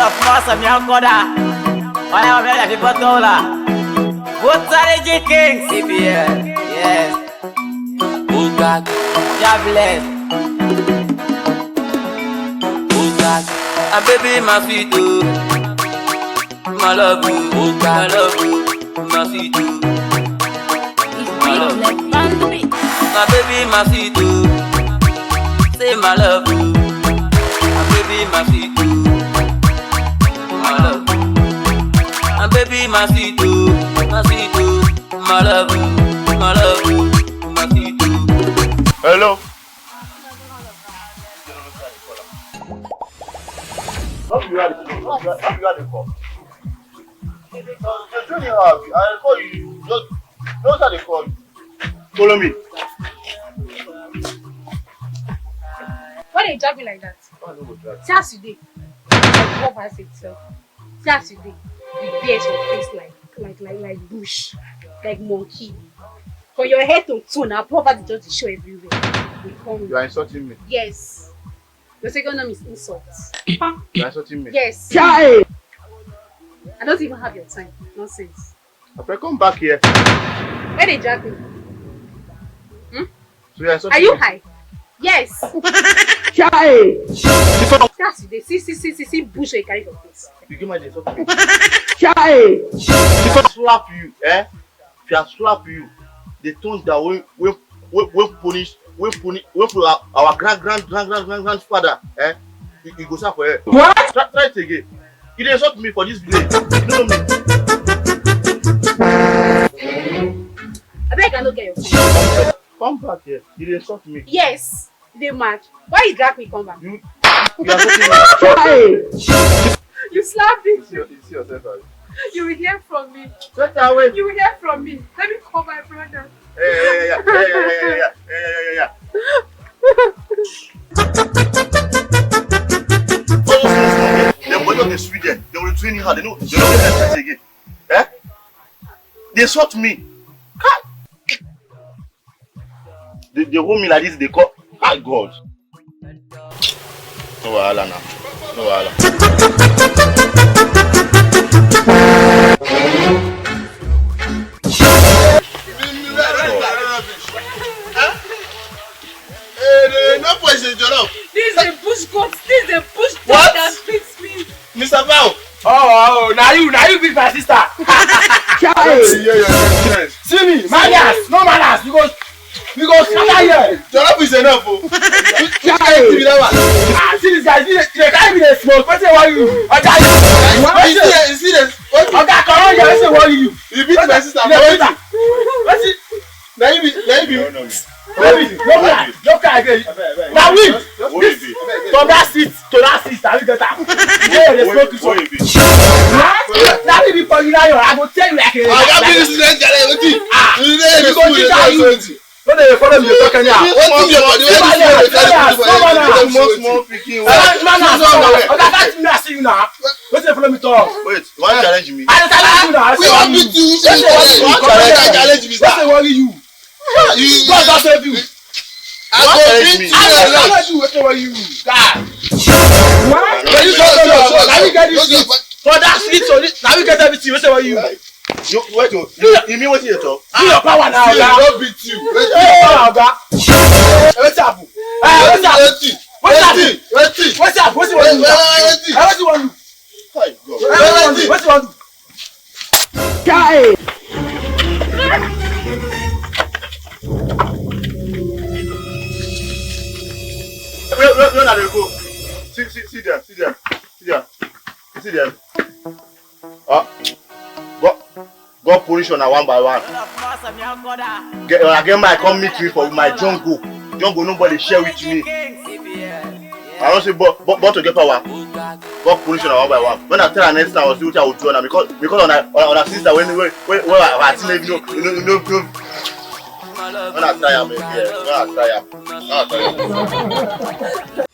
Fumaça minha coda. Olha a velha de botola. Butare King CBN. Yes. Oh God. God bless. Oh God. A baby my sweet too. My love you. Oh God. My love you. My sweet too. My love you. My baby my sweet too. Say my love you. My baby my sweet too. My love, my baby, my sweet too, my sweet too, my love, my love, my sweet too. Hello. How you had the call? I call you. Just had the call. Follow me. Why they drag me like that? See as you did. What has itself? See as you did. You bear your face like bush, like monkey. For your head to toe now, poverty just show everywhere. You are insulting me. Yes. Your second name is insult. You are insulting me. Yes. Child. I don't even have your time. Nonsense. After come back here. Where they drag me? So you are insulting me. Are you me? high? Yes. Child. That's it. See bush you carry for face. You give my insult me. Child. If I slap you, if I slap you, the tones that we punish our grandfather, you go slap for her. What? Try it again. You didn't insult me for this village. You know me. I beg I don't get your phone. Come back here. You didn't insult me. Yes. They mad. Why you drag me come back? You are insulting me. You slapped me. You see yourself, right? You will hear from me. Straight away. You will hear from me. Let me call my brother. Yeah. They went on the Sweden. They were training hard. They know get again. They sought me. They hold me like this. They call. My God. No wahala now. No wahala. This is a bush goat. This is a bush goat that fits me. Mr. Val. Oh, now you beat my sister. See me, manners, no manners. You go scatter here. Jollof is enough. See this guy, they can't be the smoke. What's it want you? You see this? Okay, come on, you say what you. You beat my sister. What's it? Now you be. No cry again. Now we from that seat to that seat, I will get out. Yeah, the smoke is on. That will be for you now. I will tell you like a. Don't they follow me talking now? What's your body? Small picking. I see you now. What's the follow me talk? Wait, you want to challenge me? I challenge you now. We want me to challenge me. What's the worry you? God don't save you. I go beat you. I do whatever you. God. What? Now we get this for that seat. So now we get everything. Whatever you. You mean what you talk? Do your power now, I don't beat you. What's up? What's up? What's you want? What's you want? Guy. Where are they go? See them. God punish on one by one. Again, might come meet me for my jungle. Nobody share with me. I don't say but to get power. God punish on one by one. When I tell her next time, I will see what I will do now because on a sister when I teenage you know. When I try, man. Yeah. When I try.